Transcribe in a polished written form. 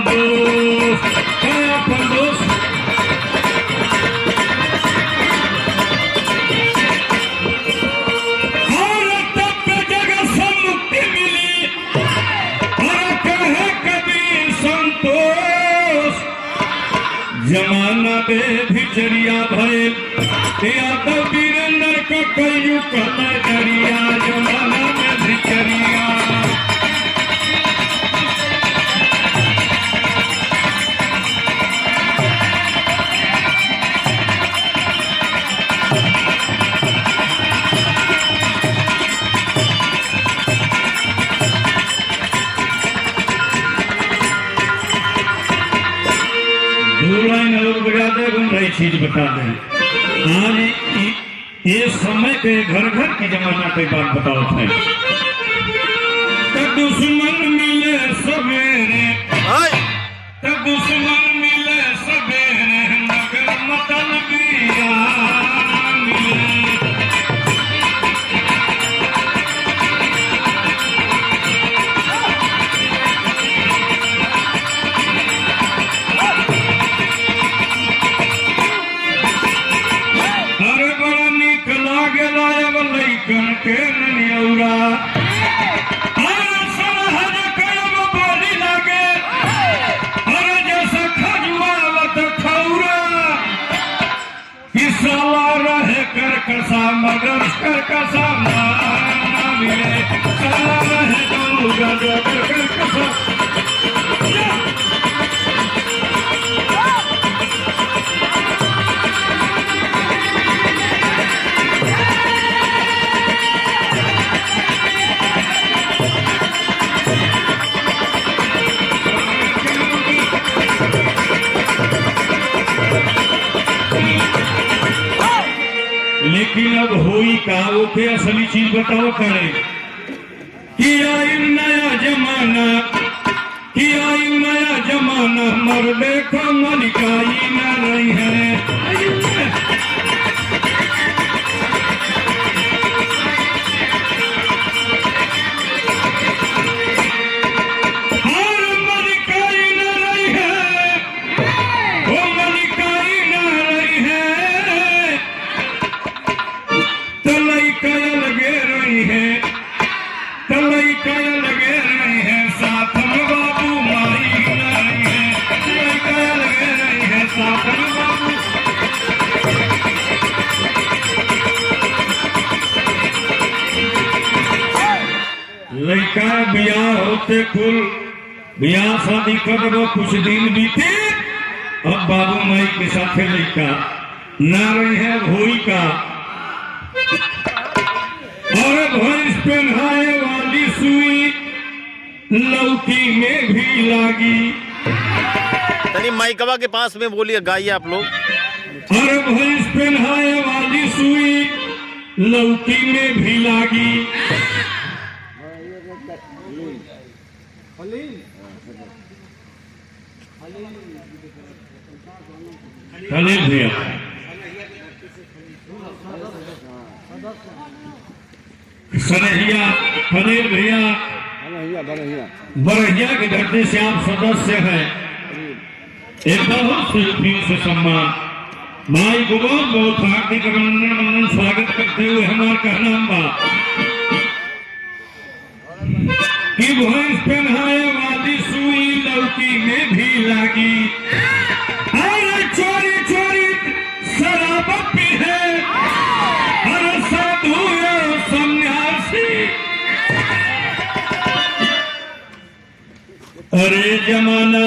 दोस्त अपन दोस्त और तब पे जगह से मुक्ति मिली और कहे कबीर संतोष जमाना बे भिचरिया भय यादव वीरेंद्र का कयू कल दरिया जमाना में भिचरिया चीज बता दें आज ये समय पे घर घर की जमाना पे बात बताओ थे तब दुश्मन मिले सवेरे तब दुश्मन मिले सवेरे मगर मतलबिया मिले के ननियौरा सरहद करम बोली लागे और जैसा खजुआवत खौरा कि साला रहे करकसा मगर करकसा ना मिले साला रहे दूंगा जो करकसा लेकिन अब होई का ओके असली चीज बताओ करे कि आई नया जमाना मर देखो मलिकाई न रही है लड़का ब्याह होते कुल ब्याह शादी कर कुछ दिन बीते अब बाबू माई के साथ लड़का ना रही है भोई का और भैंस पहनाए वाली सुई लौकी में भी लागी तनी माइकवा के पास में बोलिए गाइए आप लोग और भैंस पहनाए वाली सुई लौकी में भी लागी खलील भैया सनहिया खलील भैया बरहिया के धरती से आप सदस्य हैं एक बहुत से सम्मान भाई को बहुत बहुत हार्दिक अभिनंदन स्वागत करते हुए हमारा कहना बा कि भैंस पहनाए वाली सुई लौकी में भी लागी और चोरी चोरी शराब पी है और साधु सन्यासी अरे जमाना